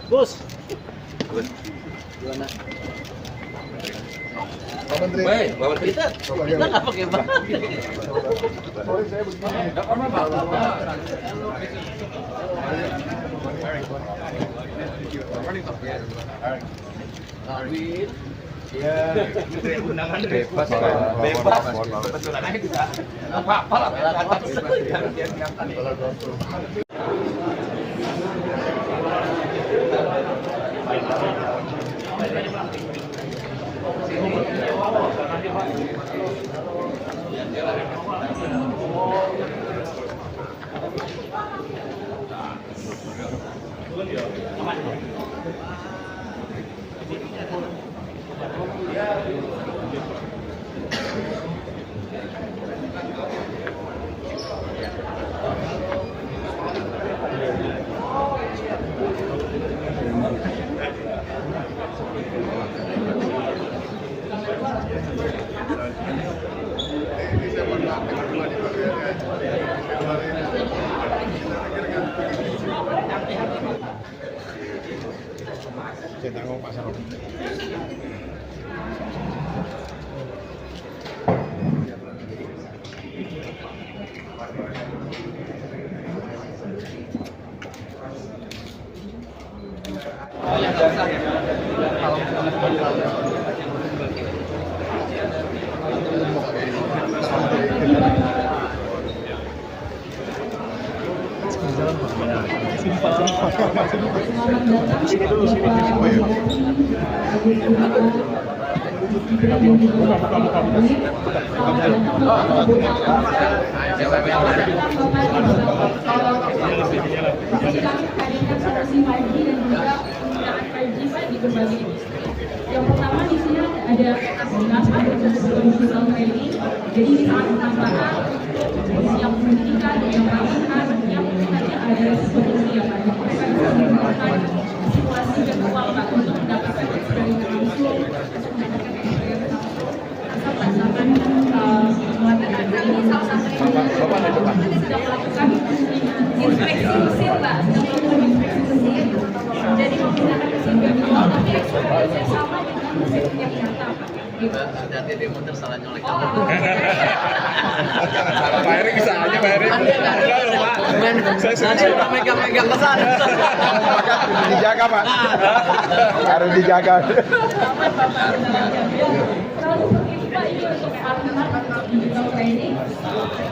Bos. Gimana? Pak Menteri. Baik, Pak Menteri. Kita nggak pakai Pak. Arwin. Ya, Undangan bebas. bebas. Kebetulan aja bisa. Apa-apa lah. Saya tanggung Pak Sarok. Yang pertama di sini ada digital training. Jadi di saat penambahan yang pendidikan dan yang pelatihan yang tadi ada seperti yang mereka bisa menggunakan simulasi virtual untuk mendapatkan eksperimen langsung, untuk mendapatkan eksperimen langsung, asal melaksanakan pelatihan. Ini salah satu yang kita sedang melakukan inspeksi mesin, Mbak, sedang melakukan inspeksi mesin. Jadi menggunakan mesin virtual, tapi eksperimennya sama dengan mesin yang nyata. Hati-hati dia muter salah nyolek. Pak Erik bisa aja, Pak Erik. Nanti udah megang-megang ke sana. Dijaga, Pak. Harus dijaga. Digital training.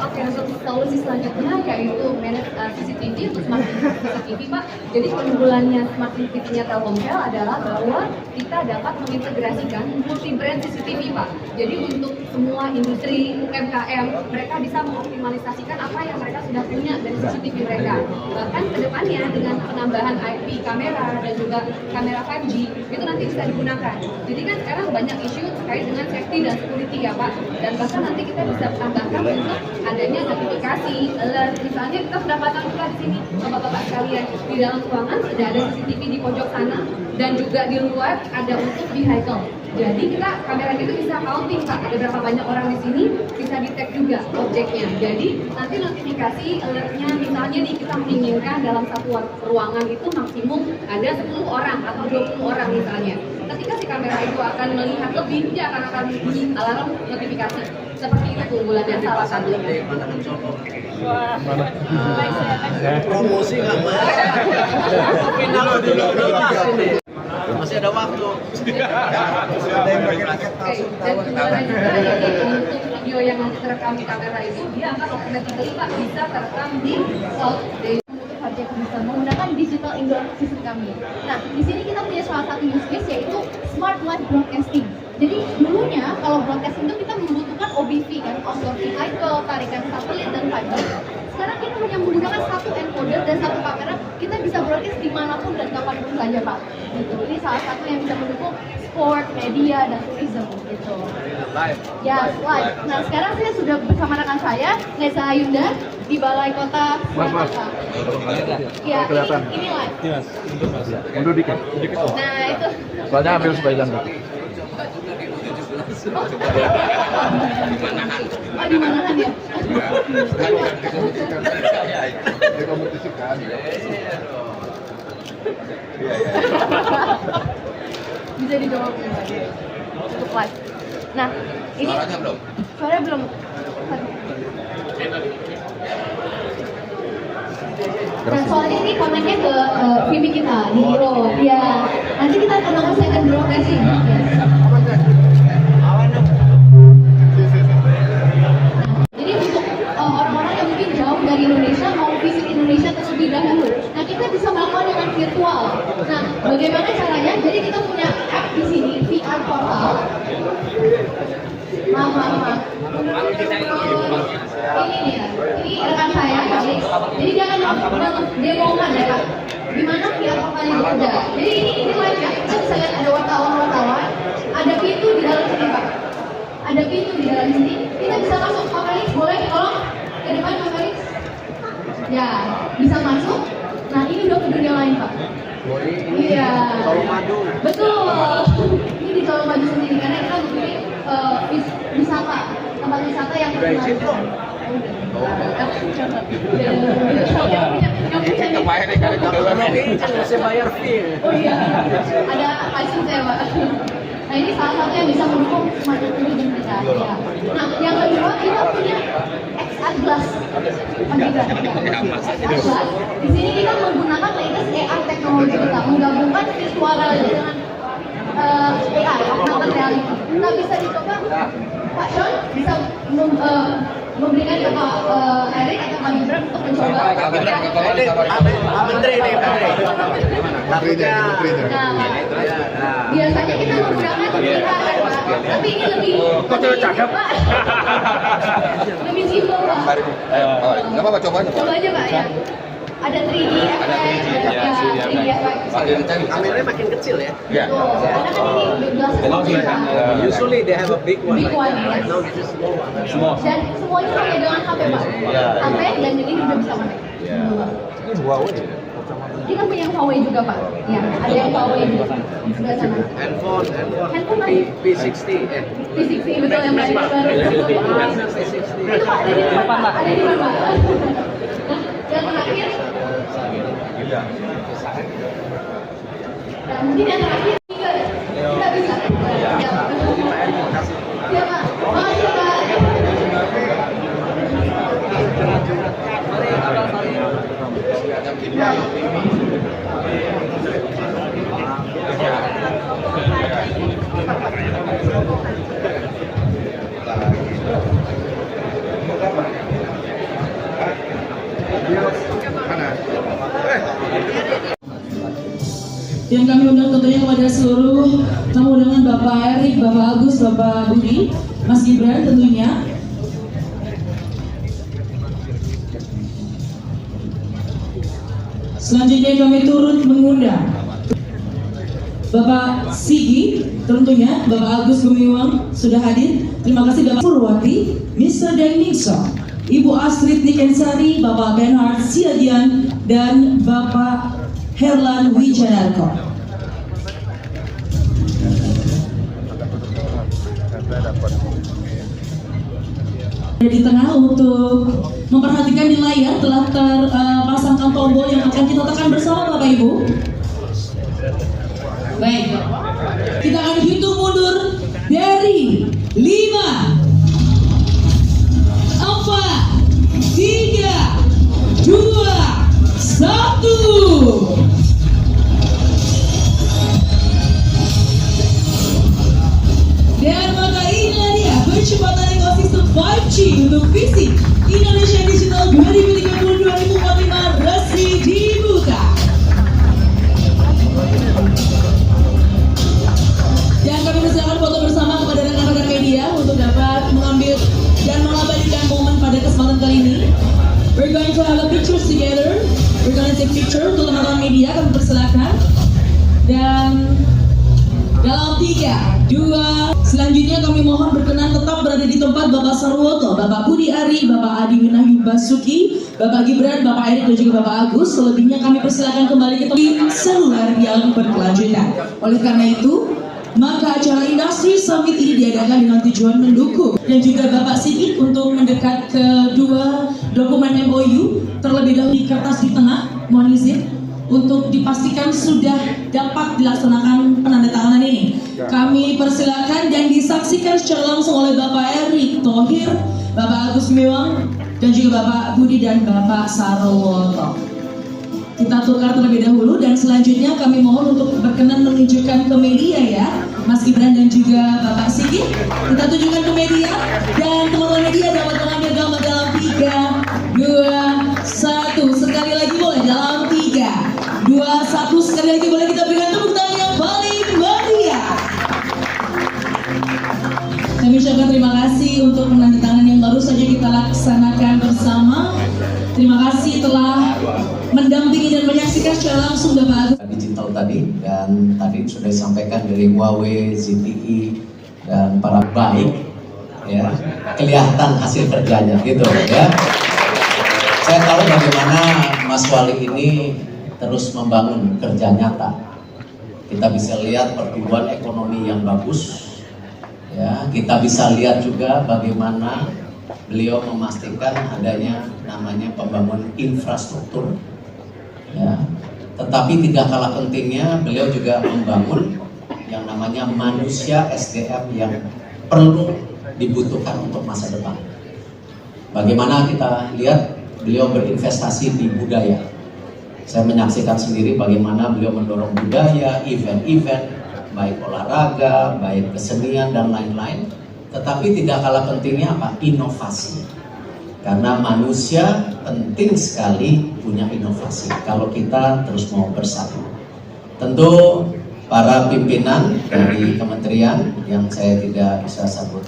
Oke, untuk solusi selanjutnya yaitu manage CCTV untuk smart CCTV, Pak. Jadi keunggulannya smart CCTV-nya Telkomsel adalah bahwa kita dapat mengintegrasikan multi brand CCTV, Pak. Jadi untuk semua industri UMKM mereka bisa mengoptimalisasikan apa yang mereka sudah punya dari CCTV mereka. Bahkan kedepannya dengan penambahan IP kamera dan juga kamera 5G itu nanti bisa digunakan. Jadi kan sekarang banyak isu terkait dengan safety dan security ya, Pak. Dan bahkan nanti kita bisa tambahkan untuk adanya notifikasi, alert. Misalnya kita sudah pasang juga di sini, bapak-bapak sekalian, di dalam ruangan sudah ada CCTV di pojok sana dan juga di luar ada untuk vehicle. Jadi kita kamera itu bisa counting, Pak, ada berapa banyak orang di sini, bisa di-tag juga objeknya. Jadi nanti notifikasi alertnya misalnya nih kita menginginkan dalam satu ruangan itu maksimum ada 10 orang atau 20 orang misalnya. Ketika si kamera itu akan melihat lebih, dia akan bunyi alarm notifikasi. Seperti itu keunggulannya salah satunya. Wah, Promosi nggak final dulu masih ada waktu. Oke, dan keunggulannya juga yaitu untuk video yang nanti terekam di kamera itu dia akan automatically, Pak, bisa terekam di cloud. Project bisa menggunakan digital indoor system kami. Nah, di sini kita punya salah satu use case yaitu smart live broadcasting. Jadi dulunya kalau broadcasting itu kita membutuhkan OBV kan, outdoor vehicle, tarikan satelit dan fiber. Sekarang kita hanya menggunakan satu encoder dan satu kamera, kita bisa broadcast dimanapun dan kapanpun saja, Pak. Gitu. Ini salah satu yang bisa mendukung sport, media, dan tourism gitu. Live. Ya, live. Nah, sekarang saya sudah bersama rekan saya, Neza Ayunda, di Balai Kota Surakarta. Ya, ini live. Yes, mundur dikit. Nah, itu. Soalnya ambil supaya jangan. Oh, di Manahan ya? Dikompetisikan. Bisa dijawab untuk live. Nah, ini Suaranya belum? suara belum. Nah, soalnya ini koneknya ke VP kita di Hero. Ya, nanti kita akan lakukan second broadcasting. Jadi untuk orang-orang yang mungkin jauh dari Indonesia mau visit Indonesia terlebih dahulu, nah kita bisa melakukan dengan virtual. Nah, bagaimana caranya? Jadi kita punya app di sini, VR portal. Maaf. Ini nih ya, ini rekan saya, Alex. Jadi dia akan mendemokan ya Kak, gimana VR portal ini bekerja. Jadi ini live ya, kita bisa lihat ada wartawan, ada pintu di dalam sini Pak. Ada pintu di dalam sini, kita bisa masuk. Pak Felix, boleh tolong ke depan Pak Felix? Ya, bisa masuk. Nah, ini udah ke dunia lain Pak. Iya. Colomadu. Betul. Ini di Colomadu sendiri karena kita memiliki wisata, tempat wisata yang terkenal. Yang bayar nih kali Masih bayar fee. Oh iya, ada license ya Pak. Nah ini salah satu yang bisa mendukung smart tourism kita. Ya. Nah yang kedua kita punya XR Glass. XR Glass. Di sini kita menggunakan latest AR teknologi kita, menggabungkan virtual reality dengan AR, augmented reality. Nah bisa dicoba, Pak Sean bisa memberikan ke Pak Erick atau Pak Gibran untuk mencoba. Menteri nih, Menterinya. Biasanya kita menggunakan kita kan Pak, tapi ini lebih lebih simpel Pak. Nggak apa-apa, coba aja. Coba aja Pak ya. Ada 3D effect, ya, 3D effect. Kameranya makin kecil ya. Ya. Tuh, karena kan ini gelasnya Usually they have a big one. Big one, Right yes. now this is small one. dan semuanya pakai dengan HP Pak. HP dan yang ini udah bisa pakai. Ini Huawei. Kita punya yang Huawei juga Pak. Ya, ada yang Huawei juga di sebelah sana. Handphone Handphone mana? P60 P60 betul yang baru. P60. Itu Pak ada di depan Pak. Ada di depan Pak. Nah, yang terakhir. Nah, mungkin yang terakhir kita bisa. Ya Pak. Makasih Pak. Yang kami undang tentunya kepada seluruh tamu undangan Bapak Erick, Bapak Agus, Bapak Budi, Mas Gibran tentunya. Selanjutnya kami turut mengundang Bapak Sigi, tentunya Bapak Agus Gumiwang sudah hadir. Terima kasih Bapak Purwati, Mr. Deng Nixon, Ibu Astrid Nikensari, Bapak Benhard Siadian, dan Bapak Herlan Wijanarko. Di tengah untuk memperhatikan di layar telah terpasangkan tombol yang akan kita tekan bersama Bapak Ibu. Baik, kita akan hitung mundur dari 5, 4, 3, 2, 1. Dan maka inilah dia percepatan ekosistem 5G untuk visi Indonesia Digital 2030-2045 resmi dibuka. Dan kami persilakan foto bersama kepada rekan-rekan media untuk dapat mengambil dan mengabadikan momen pada kesempatan kali ini. We're going to have a pictures together. We're going to take picture untuk teman-teman media, kami persilakan. Dan dalam 3, 2, selanjutnya kami mohon berkenan tetap berada di tempat Bapak Sarwoto, Bapak Budi Ari, Bapak Adi Winahyu Basuki, Bapak Gibran, Bapak Erick dan juga Bapak Agus. Selebihnya kami persilakan kembali ke tempat seluler yang berkelanjutan. Oleh karena itu, Maka acara Industri Summit ini diadakan dengan tujuan mendukung dan juga Bapak Sigit untuk mendekat ke dua dokumen MOU, terlebih dahulu di kertas di tengah, mohon izin untuk dipastikan sudah dapat dilaksanakan penandatanganan ini. Kami persilakan dan disaksikan secara langsung oleh Bapak Erick Thohir, Bapak Agus Mewang, dan juga Bapak Budi dan Bapak Sarwoto. Kita tukar terlebih dahulu dan selanjutnya kami mohon untuk berkenan menunjukkan ke media ya, Mas Gibran dan juga Bapak Sigit. Kita tunjukkan ke media dan teman-teman media dapat mengambil gambar dalam 3, 2, 1. Sekali lagi boleh dalam 3, 2, 1. Sekali lagi boleh kita berikan tepuk tangan yang paling meriah. Kami ucapkan terima kasih untuk penandatanganan yang baru saja kita laksanakan bersama. Terima kasih telah mendampingi dan menyaksikan secara langsung Bapak Agus. Digital tadi, dan tadi sudah disampaikan dari Huawei, ZTE, dan para baik ya, kelihatan hasil kerjanya gitu ya. Saya tahu bagaimana Mas Wali ini terus membangun kerja nyata. Kita bisa lihat pertumbuhan ekonomi yang bagus ya, kita bisa lihat juga bagaimana beliau memastikan adanya namanya pembangunan infrastruktur ya. Tetapi tidak kalah pentingnya beliau juga membangun yang namanya manusia SDM yang perlu dibutuhkan untuk masa depan. Bagaimana kita lihat beliau berinvestasi di budaya. Saya menyaksikan sendiri bagaimana beliau mendorong budaya, event-event, baik olahraga, baik kesenian dan lain-lain. Tetapi tidak kalah pentingnya apa? Inovasi. Karena manusia penting sekali punya inovasi kalau kita terus mau bersatu. Tentu para pimpinan dari kementerian yang saya tidak bisa sebut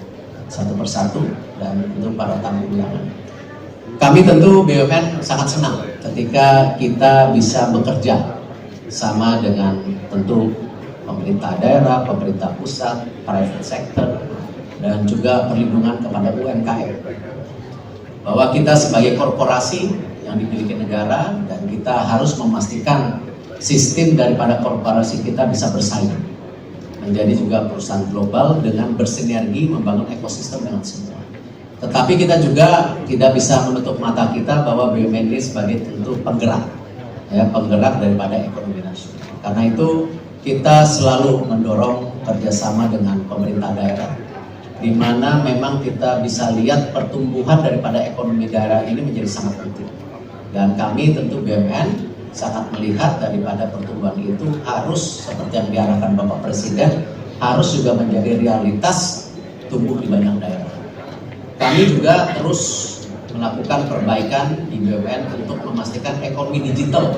satu persatu, dan tentu para tamu undangan. Kami tentu BUMN sangat senang ketika kita bisa bekerja sama dengan tentu pemerintah daerah, pemerintah pusat, private sector, dan juga perlindungan kepada UMKM. Bahwa kita sebagai korporasi yang dimiliki negara dan kita harus memastikan sistem daripada korporasi kita bisa bersaing menjadi juga perusahaan global dengan bersinergi membangun ekosistem dengan semua. Tetapi kita juga tidak bisa menutup mata kita bahwa BUMN ini sebagai tentu penggerak ya, penggerak daripada ekonomi nasional. Karena itu kita selalu mendorong kerjasama dengan pemerintah daerah, di mana memang kita bisa lihat pertumbuhan daripada ekonomi daerah ini menjadi sangat penting. Dan kami tentu BUMN sangat melihat daripada pertumbuhan itu harus seperti yang diarahkan Bapak Presiden, harus juga menjadi realitas tumbuh di banyak daerah. Kami juga terus melakukan perbaikan di BUMN untuk memastikan ekonomi digital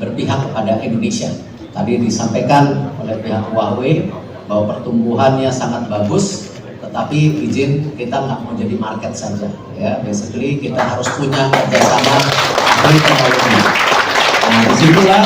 berpihak kepada Indonesia. Tadi disampaikan oleh pihak Huawei bahwa pertumbuhannya sangat bagus, tetapi izin kita nggak mau jadi market saja ya, basically kita harus punya kerjasama ahli teknologi. Nah disitulah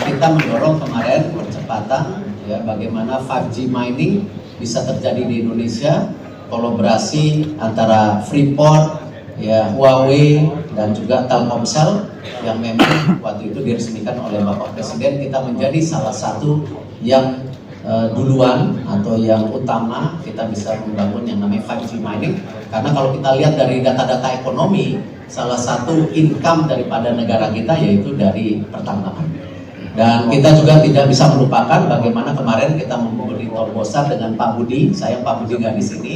kita mendorong kemarin percepatan ya, bagaimana 5G mining bisa terjadi di Indonesia, kolaborasi antara Freeport ya, Huawei dan juga Telkomsel yang memang waktu itu diresmikan oleh Bapak Presiden. Kita menjadi salah satu yang duluan atau yang utama kita bisa membangun yang namanya 5G mining, karena kalau kita lihat dari data-data ekonomi, salah satu income daripada negara kita yaitu dari pertambangan. Dan kita juga tidak bisa melupakan bagaimana kemarin kita memberi terobosan dengan Pak Budi, saya Pak Budi nggak di sini,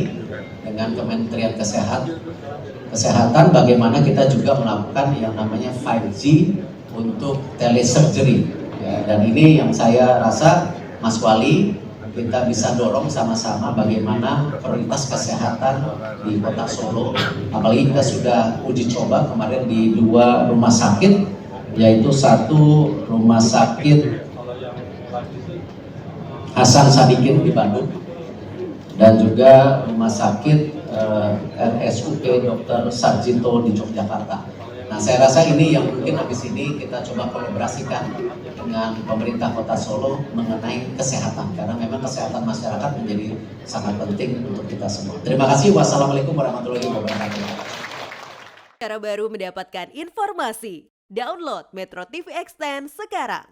dengan Kementerian Kesehatan, bagaimana kita juga melakukan yang namanya 5G untuk telesurgery ya, dan ini yang saya rasa Mas Wali, kita bisa dorong sama-sama bagaimana prioritas kesehatan di Kota Solo. Apalagi kita sudah uji coba kemarin di 2 rumah sakit, yaitu satu rumah sakit Hasan Sadikin di Bandung dan juga rumah sakit RSUP Dr. Sarjito di Yogyakarta. Nah, saya rasa ini yang mungkin habis ini kita coba kolaborasikan dengan pemerintah Kota Solo mengenai kesehatan, karena memang kesehatan masyarakat menjadi sangat penting untuk kita semua. Terima kasih. Wassalamualaikum warahmatullahi wabarakatuh. Cara baru mendapatkan informasi. Download Metro TV Extend sekarang.